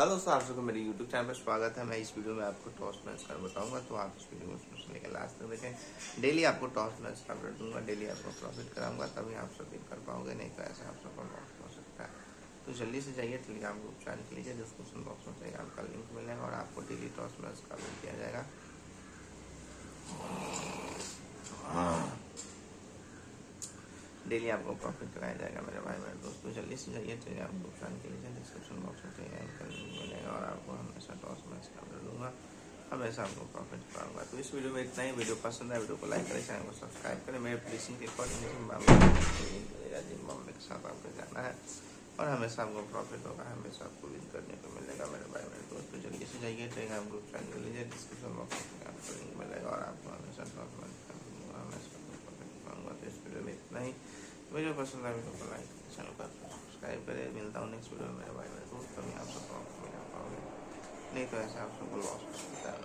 Hello दोस्तों, आप सबको मेरे YouTube चैनल पर स्वागत है। मैं इस वीडियो में आपको टॉस मैच कर बताऊंगा, तो आप इस वीडियो में शुरू से लेकर लास्ट तक देखें। डेली आपको टॉस मैच का अपडेट दूंगा, डेली आपको प्रॉफिट कराऊंगा, तभी आप सब दिन कर पाओगे, नहीं तो ऐसा आप सबका लॉस हो सकता है। तो जल्दी से जाइए, टेलीग्राम ग्रुप ज्वाइन कर लीजिए, डिस्क्रिप्शन बॉक्स में टेलीग्राम का लिंक मिलेगा और आपको डेली टॉस मैच का अपडेट दिया जाएगा। डेली आपको प्रॉफिट कराया जाएगा मेरे भाई मेरे दोस्तों। जल्दी से जाइए, टेलीग्राम ग्रुप ज्वाइन कर लीजिए, डिस्क्रिप्शन बॉक्स में टेलीग्राम का लिंक मिलेगा और आपको हमेशा टॉस मैच का अपडेट दूंगा, हमेशा आपको प्रॉफिट कराऊंगा। तो इस वीडियो में इतना ही। वीडियो पसंद है, वीडियो को लाइक करें, चैनल को सब्सक्राइब करें। मेरे प्लेसिंग के अकॉर्डिंग जिम्बाब्वे के साथ आपको जाना है और हमेशा आपको प्रॉफिट होगा, हमेशा आपको विन करने को मिलेगा मेरे भाई मेरे दोस्तों। जल्दी से जाइए, टेलीग्राम ग्रुप ज्वाइन कर लीजिए, डिस्क्रिप्शन बॉक्स में आपको लिंक मिलेगा और आपको हमेशा टॉस मैच का हमेशा प्रॉफिट कराऊंगा। तो इस वीडियो में इतना ही। वीडियो पसंद है, वीडियो को लाइक करें, चैनल को सब्सक्राइब करें। मिलता हूँ नेक्स्ट वीडियो में मेरे भाई मेरे दोस्त, तभी आप सबको मिल पाओगे, नहीं तो ऐसे आप सबको लॉस हो सकता है।